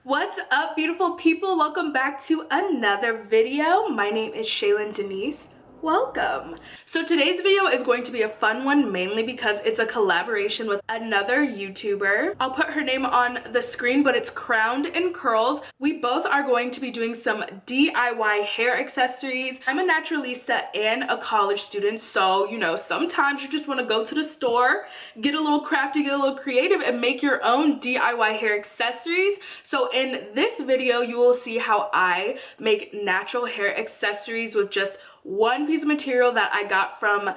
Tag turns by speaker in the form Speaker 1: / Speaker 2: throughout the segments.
Speaker 1: What's up, beautiful people? Welcome back to another video. My name is Shaylin Denise. Welcome. So today's video is going to be a fun one, mainly because it's a collaboration with another YouTuber. I'll put her name on the screen, but it's CrownedNkurls. We both are going to be doing some DIY hair accessories. I'm a naturalista and a college student, so you know, sometimes you just want to go to the store, get a little crafty, get a little creative, and make your own DIY hair accessories. So in this video, you will see how I make natural hair accessories with just one piece of material that I got from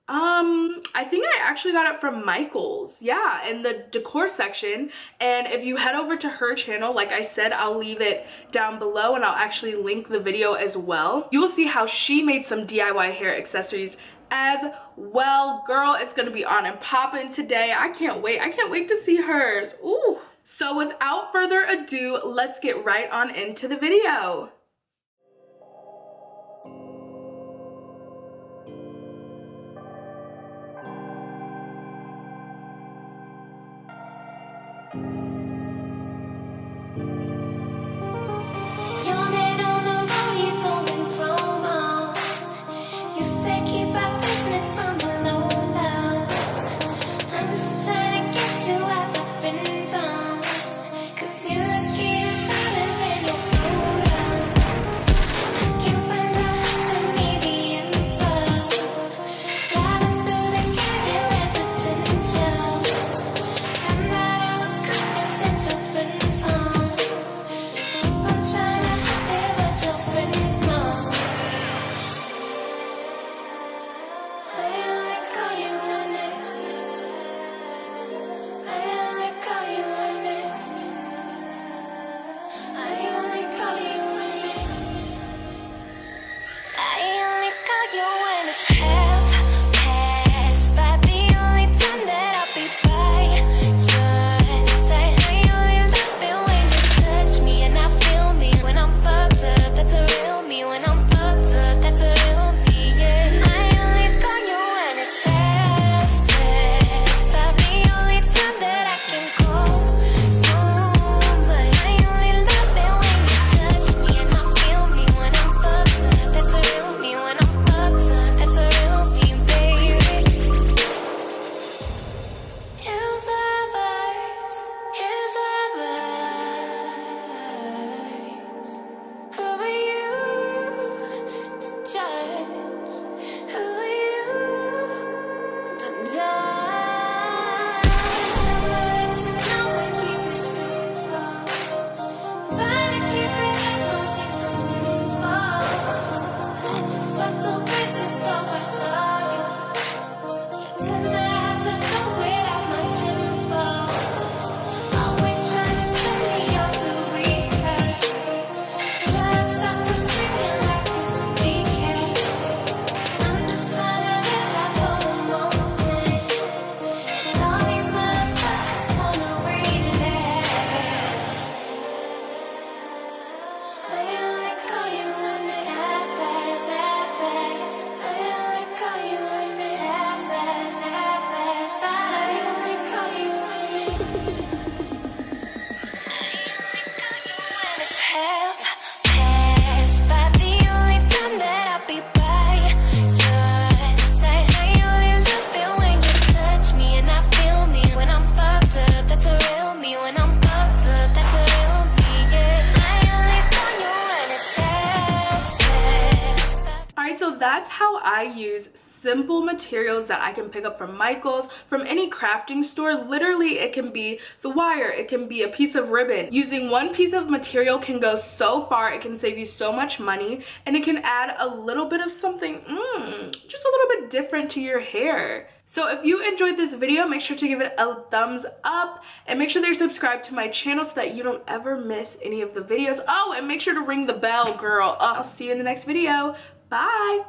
Speaker 1: I think I actually got it from Michael's, yeah, in the decor section. And if you head over to her channel, like I said, I'll leave it down below and I'll actually link the video as well. You will see how she made some DIY hair accessories as well. Girl, it's gonna be on and popping today. I can't wait to see hers. Ooh. So without further ado, let's get right on into the video. So that's how I use simple materials that I can pick up from Michael's, from any crafting store. Literally, it can be the wire, it can be a piece of ribbon. Using one piece of material can go so far. It can save you so much money, and it can add a little bit of something just a little bit different to your hair. So if you enjoyed this video, make sure to give it a thumbs up and make sure that you're subscribed to my channel so that you don't ever miss any of the videos. Oh, and make sure to ring the bell, girl. I'll see you in the next video. Bye.